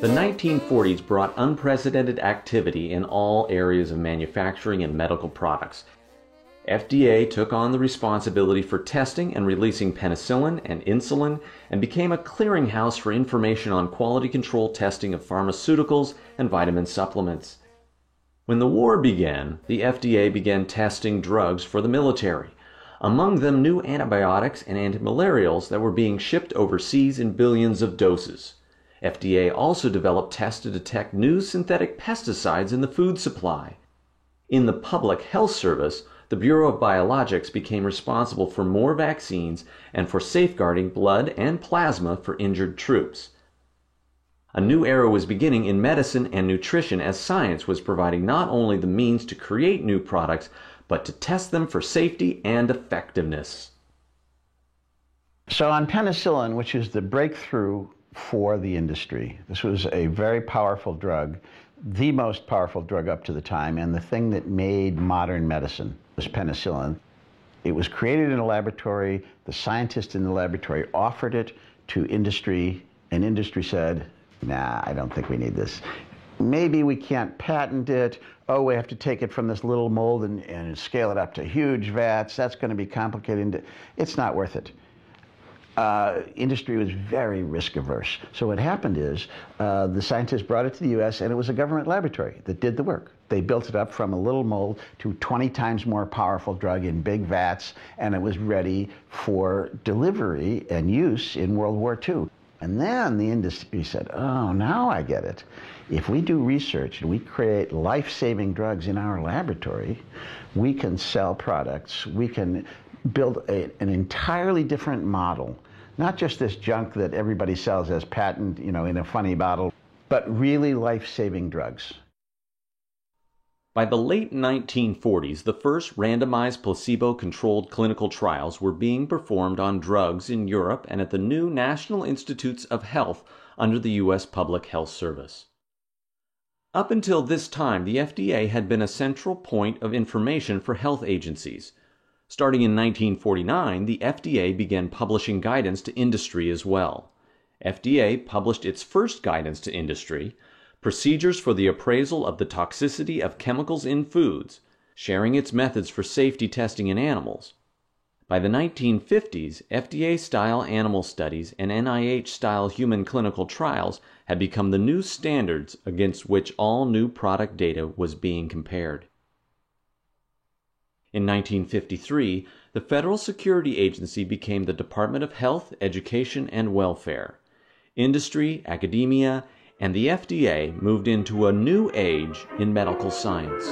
The 1940s brought unprecedented activity in all areas of manufacturing and medical products. FDA took on the responsibility for testing and releasing penicillin and insulin and became a clearinghouse for information on quality control testing of pharmaceuticals and vitamin supplements. When the war began, the FDA began testing drugs for the military, among them new antibiotics and antimalarials that were being shipped overseas in billions of doses. FDA also developed tests to detect new synthetic pesticides in the food supply. In the Public Health Service, the Bureau of Biologics became responsible for more vaccines and for safeguarding blood and plasma for injured troops. A new era was beginning in medicine and nutrition as science was providing not only the means to create new products, but to test them for safety and effectiveness. So on penicillin, which is the breakthrough for the industry, this was a very powerful drug, the most powerful drug up to the time, and the thing that made modern medicine was penicillin. It was created in a laboratory. The scientists in the laboratory offered it to industry, and industry said, nah, I don't think we need this. Maybe we can't patent it. Oh, we have to take it from this little mold and scale it up to huge vats. That's going to be complicated. It's not worth it. Industry was very risk averse. So what happened is the scientists brought it to the US, and it was a government laboratory that did the work. They built it up from a little mold to 20 times more powerful drug in big vats, and it was ready for delivery and use in World War II. And then the industry said, oh, now I get it. If we do research and we create life-saving drugs in our laboratory, we can sell products, we can build an entirely different model. Not just this junk that everybody sells as patent, in a funny bottle, but really life-saving drugs. By the late 1940s, the first randomized placebo-controlled clinical trials were being performed on drugs in Europe and at the new National Institutes of Health under the U.S. Public Health Service. Up until this time, the FDA had been a central point of information for health agencies. Starting in 1949, the FDA began publishing guidance to industry as well. FDA published its first guidance to industry, Procedures for the Appraisal of the Toxicity of Chemicals in Foods, sharing its methods for safety testing in animals. By the 1950s, FDA-style animal studies and NIH-style human clinical trials had become the new standards against which all new product data was being compared. In 1953, the Federal Security Agency became the Department of Health, Education, and Welfare. Industry, academia, and the FDA moved into a new age in medical science.